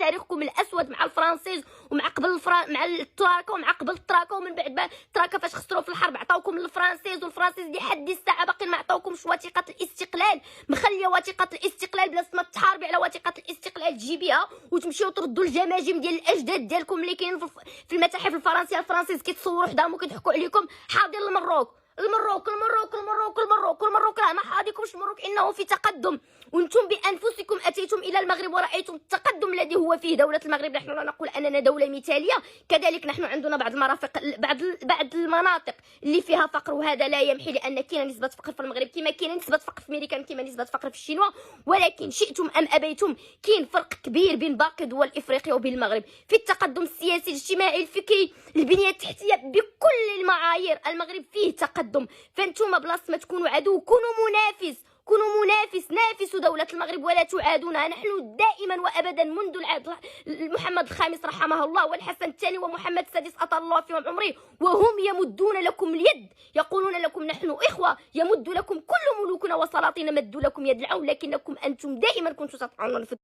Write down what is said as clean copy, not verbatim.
تاريخكم الاسود مع الفرنسيز ومع قبل مع التراكه ومع قبل التراكه، ومن بعد التراكه فاش خسروا في الحرب عطاوكم الفرنسيز، والفرنسيز لحد الساعه باقي ما عطاوكمش وثيقه الاستقلال. مخليه وثيقه الاستقلال بلا ما تحاربي على وثيقه الاستقلال تجيبيها وتمشيو تردوا الجماجم ديال الاجداد ديالكم اللي كاينين في المتاحف الفرنسيه. الفرنسيز كيتصوروا حداهم وكيضحكوا عليكم. حاضر المروك المروك المروك المروك المروك المروك راه ما حاضيكمش المروك، انه في تقدم، وانتم بانفسكم اتيتم الى المغرب ورأيتم التقدم الذي هو فيه دوله المغرب. نحن لا نقول اننا دوله مثاليه، كذلك نحن عندنا بعض المرافق بعض المناطق اللي فيها فقر، وهذا لا يمحي لان كاينه نسبه فقر في المغرب كما كاينه نسبه فقر في امريكا كما نسبه فقر في الشينوا، ولكن شئتم ام ابيتم كاين فرق كبير بين باقي دول افريقيا وبين المغرب في التقدم السياسي الاجتماعي الفكري البنيه التحتيه بكل المعايير. المغرب فيه تقدم، فانتم بلاصه ما تكونوا عدو كونوا منافس، نافسوا دولة المغرب ولا تعادونها. نحن دائما وابدا منذ العهد محمد الخامس رحمه الله والحسن الثاني ومحمد السادس اطال الله فيهم عمره وهم يمدون لكم اليد، يقولون لكم نحن اخوه، يمد لكم كل ملوكنا وسلاطين مدوا لكم يد العون، لكنكم انتم دائما كنتم تطعنون في